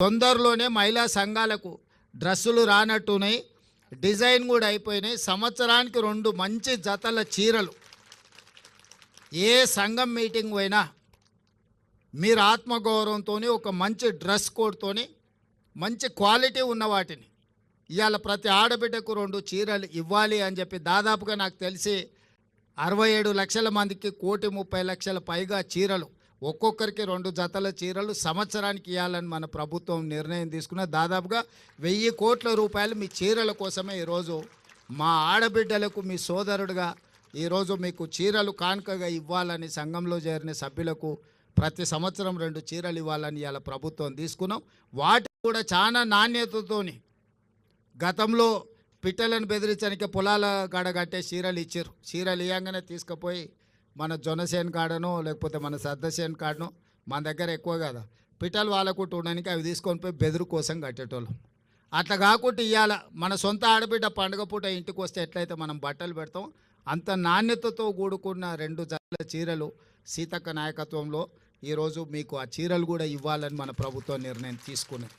తొందరలోనే మహిళా సంఘాలకు డ్రెస్సులు రానట్టున్నాయి, డిజైన్ కూడా అయిపోయినాయి. సంవత్సరానికి 2 మంచి జతల చీరలు. ఏ సంఘం మీటింగ్ పోయినా మీరు ఆత్మగౌరవంతో ఒక మంచి డ్రెస్ కోడ్తోని మంచి క్వాలిటీ ఉన్న వాటిని ఇవాళ ప్రతి ఆడబిడ్డకు 2 చీరలు ఇవ్వాలి అని చెప్పి దాదాపుగా నాకు తెలిసి 67 లక్షల మందికి 1,30,00,000 పైగా చీరలు, ఒక్కొక్కరికి 2 జతల చీరలు సంవత్సరానికి ఇవ్వాలని మన ప్రభుత్వం నిర్ణయం తీసుకున్న. దాదాపుగా 1000 కోట్ల రూపాయలు మీ చీరల కోసమే ఈరోజు మా ఆడబిడ్డలకు మీ సోదరుడుగా ఈరోజు మీకు చీరలు కానుకగా ఇవ్వాలని సంఘంలో చేరిన సభ్యులకు ప్రతి సంవత్సరం 2 చీరలు ఇవ్వాలని ఇవాళ ప్రభుత్వం తీసుకున్నాం. వాటి కూడా చాలా నాణ్యతతోని గతంలో పిట్టలను బెదిరించడానికి పొలాల కాడ కట్టే చీరలు ఇచ్చారు. చీరలు ఇవ్వగానే తీసుకుపోయి మన జొన్నసేన్ కాడనో లేకపోతే మన సద్దసేన్ కాడనో, మన దగ్గర ఎక్కువ కదా పిట్టలు వాళ్ళకు ఉండడానికి అవి తీసుకొని పోయి బెదురు కోసం కట్టేటోళ్ళం. అట్లా కాకుండా ఇవాళ మన సొంత ఆడబిడ్డ పండుగ పూట ఇంటికి వస్తే ఎట్లయితే మనం బట్టలు పెడతాం, అంత నాణ్యతతో కూడుకున్న 2 జతల చీరలు సీతక్క నాయకత్వంలో ఈరోజు మీకు ఆ చీరలు కూడా ఇవ్వాలని మన ప్రభుత్వం నిర్ణయం తీసుకున్నది.